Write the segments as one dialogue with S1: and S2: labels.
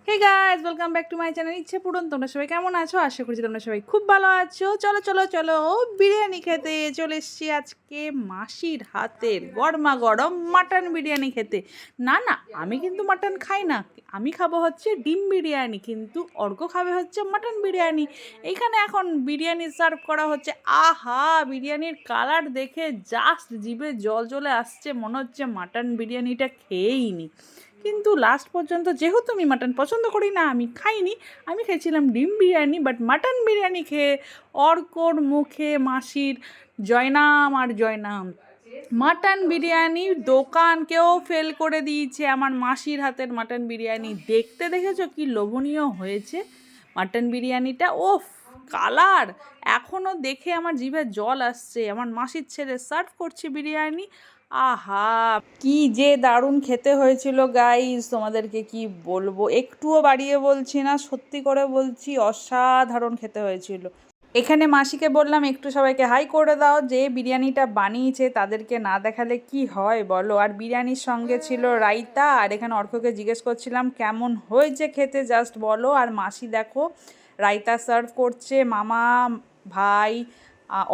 S1: Hey guys, welcome back to my channel Ichchhe Puran. তোমরা সবাই কেমন আছো? আশা করছি তোমরা সবাই খুব ভালো আছো। চলো চলো চলো বিরিয়ানি খেতে চলে এসেছি আজকে মাসির হাতের গরমা গরম মাটন বিরিয়ানি খেতে। না না, আমি কিন্তু মাটন খাই না, আমি খাবো হচ্ছে ডিম বিরিয়ানি, কিন্তু অর্ক খাবে হচ্ছে মাটন বিরিয়ানি। এইখানে এখন বিরিয়ানি সার্ভ করা হচ্ছে। আহা, বিরিয়ানির কালার দেখে জাস্ট জিভে জল চলে আসছে, মনে হচ্ছে মাটন বিরিয়ানিটা খেয়েই নি। কিন্তু লাস্ট পর্যন্ত যেহেতু আমি মাটন পছন্দ করি না, আমি খাইনি, আমি খেয়েছিলাম ডিম বিরিয়ানি। বাট মাটন বিরিয়ানি খেয়ে অর্কর মুখে মাসির জয়নাম আর জয়নাম। মাটন বিরিয়ানির দোকানকেও ফেল করে দিয়েছে আমার মাসির হাতের মাটন বিরিয়ানি। দেখতে দেখেছো কি লোভনীয় হয়েছে মাটন বিরিয়ানিটা? ওফ, কালার এখনও দেখে আমার জিভে জল আসছে। আমার মাসির ছেলে সার্ভ করছে বিরিয়ানি। আহা, কি যে দারুণ খেতে হয়েছিল গাইস, তোমাদেরকে কি বলবো, একটুও বাড়িয়ে বলছি না, সত্যি করে বলছি, অসাধারণ খেতে হয়েছিল। এখানে মাসিকে বললাম একটু সবাইকে হাই করে দাও, যে বিরিয়ানিটা বানিয়েছে তাদেরকে না দেখালে কি হয় বলো। আর বিরিয়ানির সঙ্গে ছিল রায়তা। আর এখানে অর্ককে জিজ্ঞেস করছিলাম কেমন হয়েছে খেতে, জাস্ট বলো। আর মাসি দেখো রায়তা সার্ভ করছে, মামা, ভাই,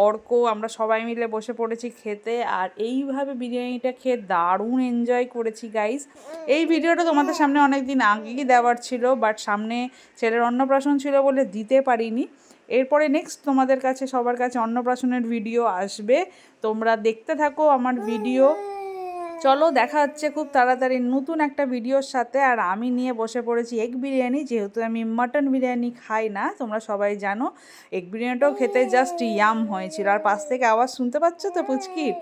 S1: অর্ক, আমরা সবাই মিলে বসে পড়েছি খেতে। আর এইভাবে বিরিয়ানিটা খেয়ে দারুণ এনজয় করেছি গাইস। এই ভিডিওটা তোমাদের সামনে অনেক দিন আগেই দেওয়ার ছিল, বাট সামনে ছেলের অন্নপ্রাশন ছিল বলে দিতে পারিনি। এরপরে নেক্সট তোমাদের কাছে সবার কাছে অন্নপ্রাশনের ভিডিও আসবে, তোমরা দেখতে থাকো আমার ভিডিও। চলো, দেখা হচ্ছে খুব তাড়াতাড়ি নতুন একটা ভিডিওর সাথে। আর আমি নিয়ে বসে পড়েছি এগ বিরিয়ানি, যেহেতু আমি মাটন বিরিয়ানি খাই না, তোমরা সবাই জানো। এগ বিরিয়ানিটাও খেতে জাস্ট ইয়াম হয়েছিল। আর পাশ থেকে আওয়াজ শুনতে পাচ্ছ তো পুচকির,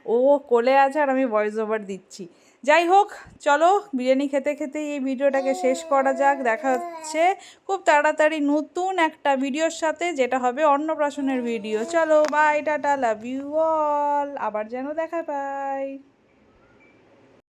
S1: ও কোলে আছে আর আমি ভয়েস ওভার দিচ্ছি। যাই হোক, চলো বিরিয়ানি খেতে খেতে এই ভিডিওটাকে শেষ করা যাক। দেখা হচ্ছে খুব তাড়াতাড়ি নতুন একটা ভিডিওর সাথে, যেটা হবে অন্নপ্রাশনের ভিডিও। চলো bye, tata, love you all, আবার যেন দেখা পাই।